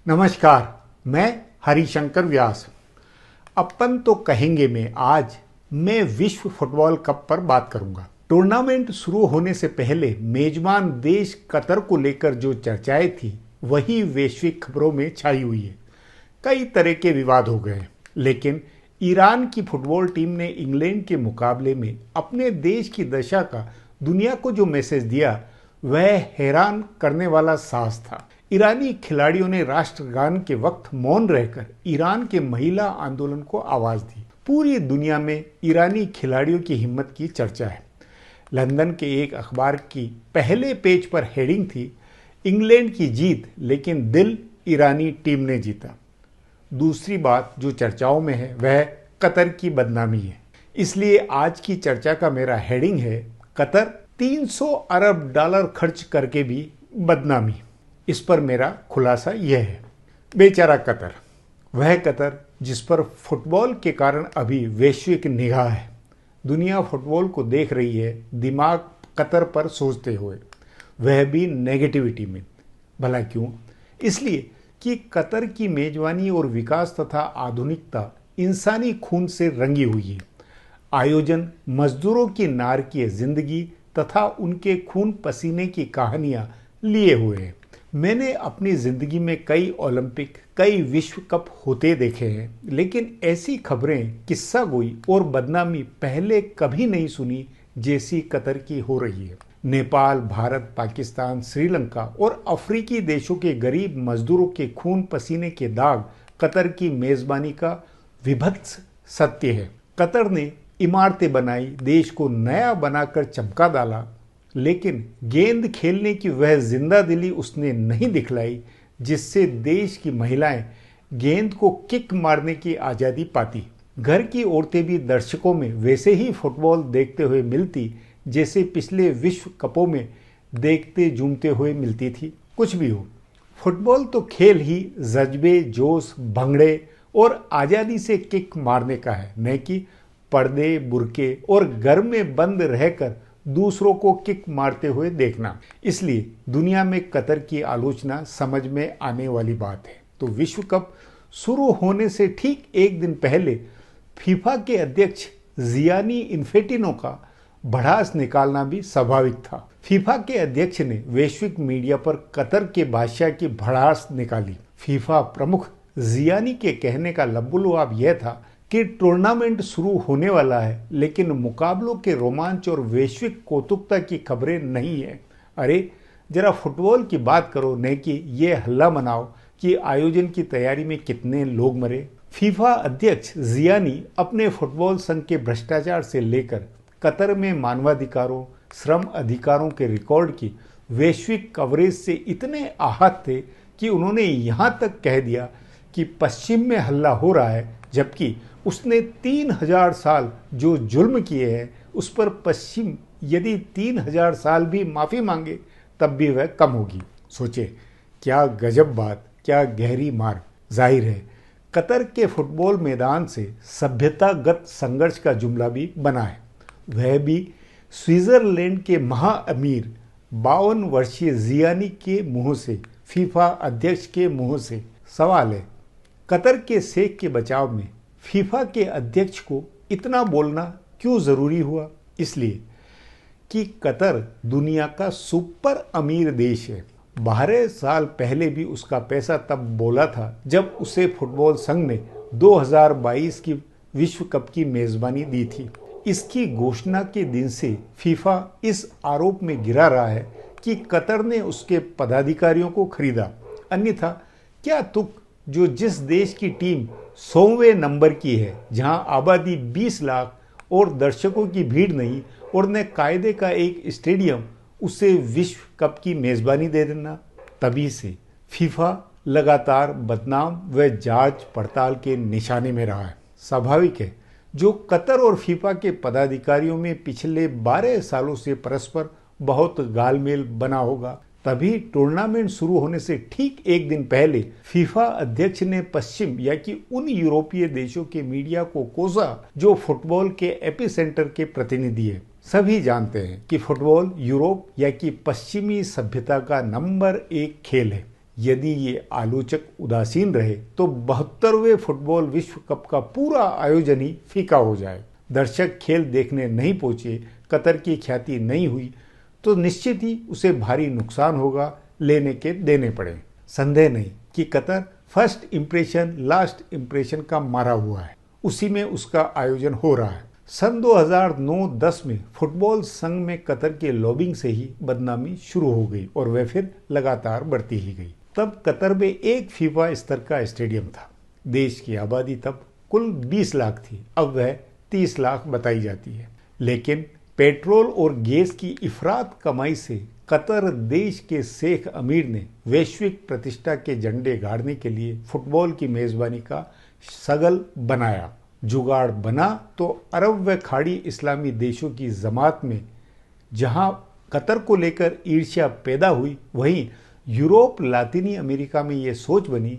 नमस्कार, मैं हरिशंकर व्यास। अपन तो कहेंगे मैं विश्व फुटबॉल कप पर बात करूंगा। टूर्नामेंट शुरू होने से पहले मेजबान देश कतर को लेकर जो चर्चाएं थी वही वैश्विक खबरों में छाई हुई है। कई तरह के विवाद हो गए, लेकिन ईरान की फुटबॉल टीम ने इंग्लैंड के मुकाबले में अपने देश की दशा का दुनिया को जो मैसेज दिया वह हैरान करने वाला साहस था। ईरानी खिलाड़ियों ने राष्ट्रगान के वक्त मौन रहकर ईरान के महिला आंदोलन को आवाज दी। पूरी दुनिया में ईरानी खिलाड़ियों की हिम्मत की चर्चा है। लंदन के एक अखबार की पहले पेज पर हेडिंग थी, इंग्लैंड की जीत लेकिन दिल ईरानी टीम ने जीता। दूसरी बात जो चर्चाओं में है वह कतर की बदनामी है। इसलिए आज की चर्चा का मेरा हेडिंग है, कतर 300 अरब डॉलर खर्च करके भी बदनामी। इस पर मेरा खुलासा यह है, बेचारा कतर, वह कतर जिस पर फुटबॉल के कारण अभी वैश्विक निगाह है। दुनिया फुटबॉल को देख रही है दिमाग कतर पर सोचते हुए, वह भी नेगेटिविटी में। भला क्यों? इसलिए कि कतर की मेजबानी और विकास तथा आधुनिकता इंसानी खून से रंगी हुई है। आयोजन मजदूरों की नारकीय जिंदगी तथा उनके खून पसीने की कहानियां लिए हुए हैं। मैंने अपनी जिंदगी में कई ओलंपिक, कई विश्व कप होते देखे हैं, लेकिन ऐसी खबरें, किस्सा गोई और बदनामी पहले कभी नहीं सुनी जैसी कतर की हो रही है। नेपाल, भारत, पाकिस्तान, श्रीलंका और अफ्रीकी देशों के गरीब मजदूरों के खून पसीने के दाग कतर की मेजबानी का विभत्स सत्य है। कतर ने इमारतें बनाई, देश को नया बनाकर चमका डाला, लेकिन गेंद खेलने की वह जिंदा दिली उसने नहीं दिखलाई जिससे देश की महिलाएं गेंद को किक मारने की आज़ादी पाती। घर की औरतें भी दर्शकों में वैसे ही फुटबॉल देखते हुए मिलती जैसे पिछले विश्व कपों में देखते झूमते हुए मिलती थी। कुछ भी हो, फुटबॉल तो खेल ही जज्बे, जोश, भंगड़े और आज़ादी से किक मारने का है, न कि पर्दे, बुर्के और घर में बंद रहकर दूसरों को किक मारते हुए देखना। इसलिए दुनिया में कतर की आलोचना समझ में आने वाली बात है। तो विश्व कप शुरू होने से ठीक एक दिन पहले फीफा के अध्यक्ष जियानी इन्फेंटिनो का भड़ास निकालना भी स्वाभाविक था। फीफा के अध्यक्ष ने वैश्विक मीडिया पर कतर के बादशाह की भड़ास निकाली। फीफा प्रमुख जियानी के कहने का लबोलबाब यह था कि टूर्नामेंट शुरू होने वाला है, लेकिन मुकाबलों के रोमांच और वैश्विक कौतुकता की खबरें नहीं है। अरे जरा फुटबॉल की बात करो, न कि ये हल्ला मनाओ कि आयोजन की तैयारी में कितने लोग मरे। फीफा अध्यक्ष जियानी अपने फुटबॉल संघ के भ्रष्टाचार से लेकर कतर में मानवाधिकारों, श्रम अधिकारों के रिकॉर्ड की वैश्विक कवरेज से इतने आहत थे कि उन्होंने यहाँ तक कह दिया कि पश्चिम में हल्ला हो रहा है, जबकि उसने 3000 साल जो जुल्म किए हैं उस पर पश्चिम यदि 3000 साल भी माफ़ी मांगे तब भी वह कम होगी। सोचे क्या गजब बात, क्या गहरी मार। जाहिर है कतर के फुटबॉल मैदान से सभ्यतागत संघर्ष का जुमला भी बना है, वह भी स्विट्जरलैंड के महाअमीर 52 वर्षीय जियानी के मुंह से, फीफा अध्यक्ष के मुंह से। सवाल है, कतर के शेख के बचाव में फीफा के अध्यक्ष को इतना बोलना क्यों जरूरी हुआ? इसलिए कि कतर दुनिया का सुपर अमीर देश है। 12 साल पहले भी उसका पैसा तब बोला था जब उसे फुटबॉल संघ ने 2022 की विश्व कप की मेजबानी दी थी। इसकी घोषणा के दिन से फीफा इस आरोप में गिरा रहा है कि कतर ने उसके पदाधिकारियों को खरीदा। अन्यथा क्या तुक जो जिस देश की टीम 100वें नंबर की है, जहां आबादी 20 लाख और दर्शकों की भीड़ नहीं और न कायदे का एक स्टेडियम, उसे विश्व कप की मेजबानी दे देना। तभी से फीफा लगातार बदनाम व जांच पड़ताल के निशाने में रहा है। स्वाभाविक है, जो कतर और फीफा के पदाधिकारियों में पिछले 12 सालों से परस्पर बहुत गालमेल बना होगा, तभी टूर्नामेंट शुरू होने से ठीक एक दिन पहले फीफा अध्यक्ष ने पश्चिम या कि उन यूरोपीय देशों के मीडिया को कोसा जो फुटबॉल के एपिसेंटर के प्रतिनिधि है। सभी जानते हैं कि फुटबॉल यूरोप या कि पश्चिमी सभ्यता का नंबर 1 खेल है। यदि ये आलोचक उदासीन रहे तो 72वें फुटबॉल विश्व कप का पूरा आयोजन ही फीका हो जाए। दर्शक खेल देखने नहीं पहुंचे, कतर की ख्याति नहीं हुई तो निश्चित ही उसे भारी नुकसान होगा, लेने के देने पड़े। संदेह नहीं कि Qatar first impression last impression का मारा हुआ है, उसी में उसका आयोजन हो रहा है। सन 2009-10 में फुटबॉल संघ में कतर के लॉबिंग से ही बदनामी शुरू हो गई और वह फिर लगातार बढ़ती ही गई। तब कतर में एक फीफा स्तर का स्टेडियम था। देश की आबादी तब कुल 20 लाख थी, अब वह 30 लाख बताई जाती है। लेकिन पेट्रोल और गैस की इफरात कमाई से कतर देश के शेख अमीर ने वैश्विक प्रतिष्ठा के झंडे गाड़ने के लिए फुटबॉल की मेजबानी का सगल बनाया। जुगाड़ बना तो अरब व खाड़ी इस्लामी देशों की जमात में जहां कतर को लेकर ईर्ष्या पैदा हुई, वहीं यूरोप लातिनी अमेरिका में ये सोच बनी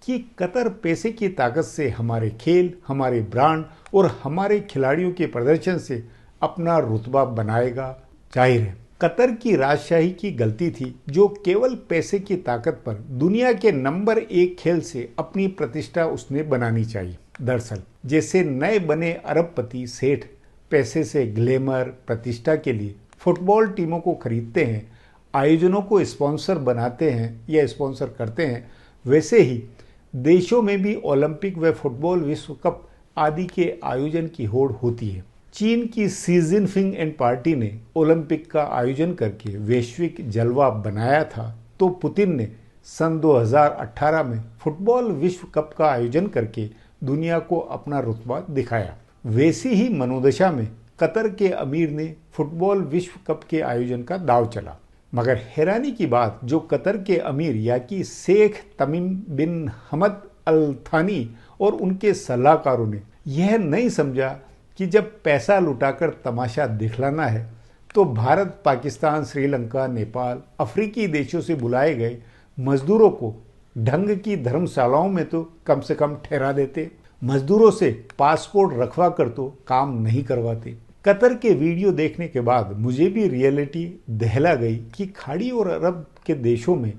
कि कतर पैसे की ताकत से हमारे खेल, हमारे ब्रांड और हमारे खिलाड़ियों के प्रदर्शन से अपना रुतबा बनाएगा। जाहिर है कतर की राजशाही की गलती थी जो केवल पैसे की ताकत पर दुनिया के नंबर 1 खेल से अपनी प्रतिष्ठा उसने बनानी चाहिए। दरअसल जैसे नए बने अरबपति सेठ पैसे से ग्लैमर प्रतिष्ठा के लिए फुटबॉल टीमों को खरीदते हैं, आयोजनों को स्पॉन्सर बनाते हैं या स्पॉन्सर करते हैं, वैसे ही देशों में भी ओलंपिक व फुटबॉल विश्व कप आदि के आयोजन की होड़ होती है। चीन की शी जिनपिंग एंड पार्टी ने ओलंपिक का आयोजन करके वैश्विक जलवा बनाया था, तो पुतिन ने सन 2018 में फुटबॉल विश्व कप का आयोजन करके दुनिया को अपना रुतबा दिखाया। वैसी ही मनोदशा में कतर के अमीर ने फुटबॉल विश्व कप के आयोजन का दांव चला। मगर हैरानी की बात, जो कतर के अमीर या कि शेख तमीम बिन हमद अल थानी और उनके सलाहकारों ने यह नहीं समझा कि जब पैसा लुटाकर तमाशा दिखलाना है तो भारत, पाकिस्तान, श्रीलंका, नेपाल, अफ्रीकी देशों से बुलाए गए मजदूरों को ढंग की धर्मशालाओं में तो कम से कम ठहरा देते, मजदूरों से पासपोर्ट रखवा कर तो काम नहीं करवाते। कतर के वीडियो देखने के बाद मुझे भी रियलिटी दहला गई कि खाड़ी और अरब के देशों में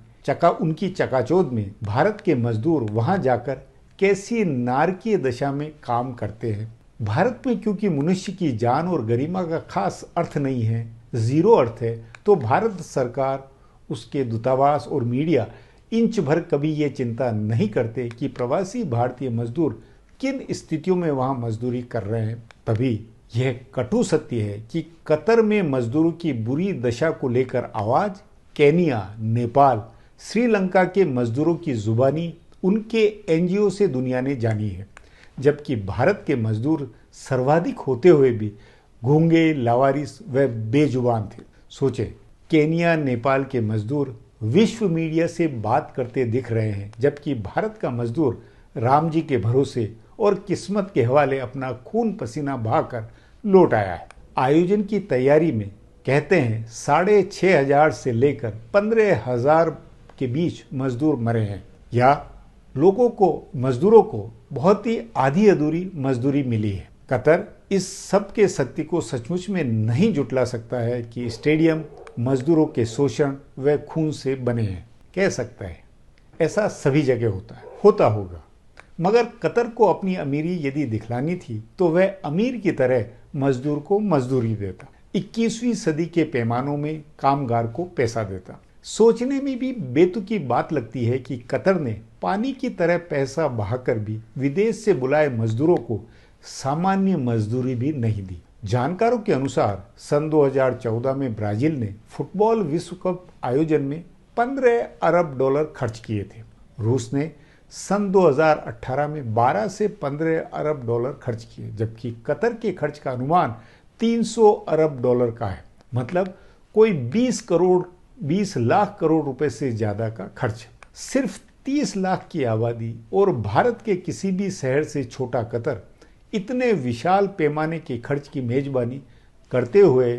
उनकी चकाचौंध में भारत के मजदूर वहां जाकर कैसी नारकीय दशा में काम करते हैं। भारत में क्योंकि मनुष्य की जान और गरिमा का खास अर्थ नहीं है, जीरो अर्थ है, तो भारत सरकार, उसके दूतावास और मीडिया इंच भर कभी ये चिंता नहीं करते कि प्रवासी भारतीय मजदूर किन स्थितियों में वहां मजदूरी कर रहे हैं। तभी यह कटु सत्य है कि कतर में मजदूरों की बुरी दशा को लेकर आवाज केनिया, नेपाल, श्रीलंका के मजदूरों की जुबानी उनके एनजीओ से दुनिया ने जानी है, जबकि भारत के मजदूर सर्वाधिक होते हुए भी गूंगे, लावारिस व बेजुबान थे। सोचें, केनिया, नेपाल के मजदूर विश्व मीडिया से बात करते दिख रहे हैं, जबकि भारत का मजदूर राम जी के भरोसे और किस्मत के हवाले अपना खून पसीना बहाकर लौट आया है। आयोजन की तैयारी में कहते हैं 6,500 से लेकर 15,000 के बीच मजदूर मरे हैं, या मजदूरों को बहुत ही आधी अधूरी मजदूरी मिली है। कतर इस सब के सत्य को सचमुच में नहीं जुटला सकता है कि स्टेडियम मजदूरों के शोषण व खून से बने हैं। कह सकता है ऐसा सभी जगह होता होगा, मगर कतर को अपनी अमीरी यदि दिखलानी थी तो वह अमीर की तरह मजदूर को मजदूरी देता, 21वीं सदी के पैमानों में कामगार को पैसा देता। सोचने में भी बेतुकी बात लगती है कि कतर ने पानी की तरह पैसा बहाकर भी विदेश से बुलाए मजदूरों को सामान्य मजदूरी भी नहीं दी। जानकारों के अनुसार सन 2014 में ब्राजील ने फुटबॉल विश्व कप आयोजन में 15 अरब डॉलर खर्च किए थे। रूस ने सन 2018 में 12 से 15 अरब डॉलर खर्च किए, जबकि कतर के खर्च का अनुमान 300 अरब डॉलर का है। मतलब कोई 20 लाख करोड़ रुपए से ज्यादा का खर्च। सिर्फ 30 लाख की आबादी और भारत के किसी भी शहर से छोटा कतर इतने विशाल पैमाने के खर्च की मेजबानी करते हुए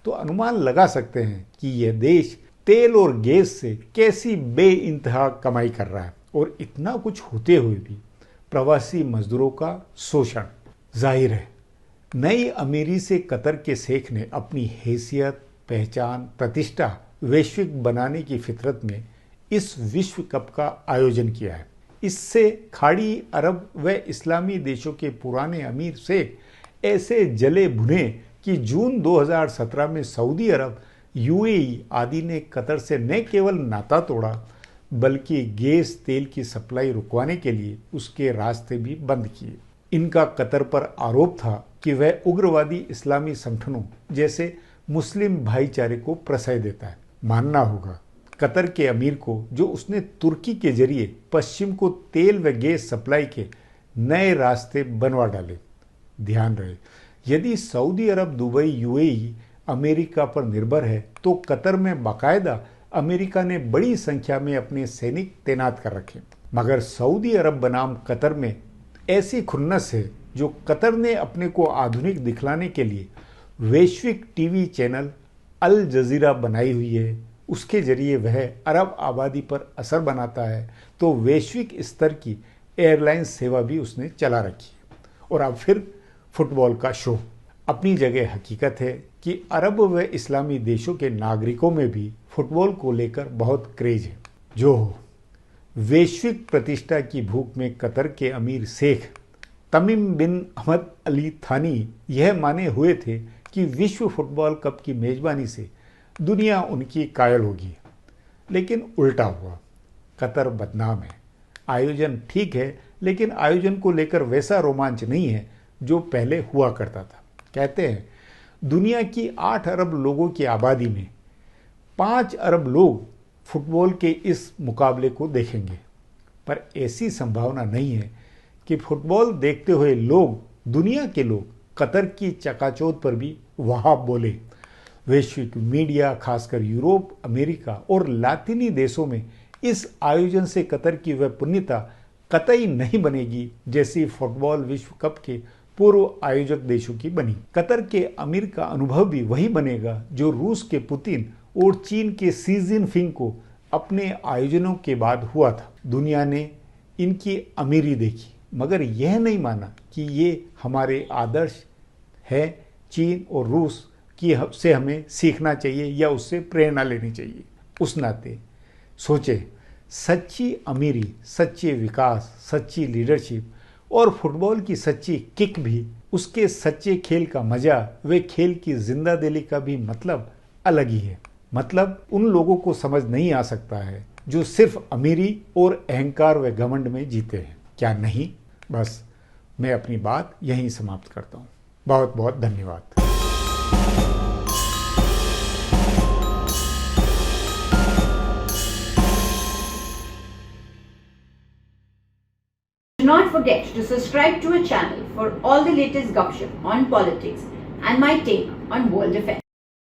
तो अनुमान लगा सकते हैं कि यह देश तेल और गैस से कैसी बेइंतहा कमाई कर रहा है, और इतना कुछ होते हुए भी प्रवासी मजदूरों का शोषण। जाहिर है नई अमीरी से कतर के शेख ने अपनी हैसियत, पहचान, प्रतिष्ठा वैश्विक बनाने की फितरत में इस विश्व कप का आयोजन किया है। इससे खाड़ी अरब व इस्लामी देशों के पुराने अमीर शेख ऐसे जले भुने कि जून 2017 में सऊदी अरब, यूएई आदि ने कतर से न केवल नाता तोड़ा बल्कि गैस तेल की सप्लाई रुकवाने के लिए उसके रास्ते भी बंद किए। इनका कतर पर आरोप था कि वह उग्रवादी इस्लामी संगठनों जैसे मुस्लिम भाईचारे को प्रश्रय देता है। मानना होगा कतर के अमीर को, जो उसने तुर्की के जरिए पश्चिम को तेल व गैस सप्लाई के नए रास्ते बनवा डाले। ध्यान रहे, यदि सऊदी अरब, दुबई, यूएई अमेरिका पर निर्भर है तो कतर में बाकायदा अमेरिका ने बड़ी संख्या में अपने सैनिक तैनात कर रखे। मगर सऊदी अरब बनाम कतर में ऐसी खुन्नस है जो कतर ने अपने को आधुनिक दिखलाने के लिए वैश्विक टीवी चैनल अल जजीरा बनाई हुई है। उसके जरिए वह अरब आबादी पर असर बनाता है तो वैश्विक स्तर की एयरलाइन सेवा भी उसने चला रखी है। और अब फिर फुटबॉल का शो। अपनी जगह हकीकत है कि अरब व इस्लामी देशों के नागरिकों में भी फुटबॉल को लेकर बहुत क्रेज है। जो हो, वैश्विक प्रतिष्ठा की भूख में कतर के अमीर शेख तमीम बिन अहमद अली थानी यह माने हुए थे कि विश्व फुटबॉल कप की मेजबानी से दुनिया उनकी कायल होगी। लेकिन उल्टा हुआ। कतर बदनाम है। आयोजन ठीक है, लेकिन आयोजन को लेकर वैसा रोमांच नहीं है जो पहले हुआ करता था। कहते हैं दुनिया की 8 अरब लोगों की आबादी में 5 अरब लोग फुटबॉल के इस मुकाबले को देखेंगे, पर ऐसी संभावना नहीं है कि फुटबॉल देखते हुए लोग, दुनिया के लोग, कतर की चकाचौंध पर भी वाह बोले। वैश्विक मीडिया, खासकर यूरोप, अमेरिका और लातीनी देशों में इस आयोजन से कतर की वह पुण्यता कतई नहीं बनेगी जैसी फुटबॉल विश्व कप के पूर्व आयोजक देशों की बनी। कतर के अमीर का अनुभव भी वही बनेगा जो रूस के पुतिन और चीन के शी जिनपिंग को अपने आयोजनों के बाद हुआ था। दुनिया ने इनकी अमीरी देखी मगर यह नहीं माना कि ये हमारे आदर्श है। चीन और रूस की से हमें सीखना चाहिए या उससे प्रेरणा लेनी चाहिए। उस नाते सोचे, सच्ची अमीरी, सच्चे विकास, सच्ची लीडरशिप और फुटबॉल की सच्ची किक भी, उसके सच्चे खेल का मजा, वे खेल की जिंदा दिली का भी मतलब अलग ही है। मतलब उन लोगों को समझ नहीं आ सकता है जो सिर्फ अमीरी और अहंकार व घमंड में जीते हैं। क्या नहीं? बस मैं अपनी बात यहीं समाप्त करता हूँ। बहुत बहुत धन्यवाद। Do not forget to subscribe to our channel for all the latest gossip on politics and my take on world affairs.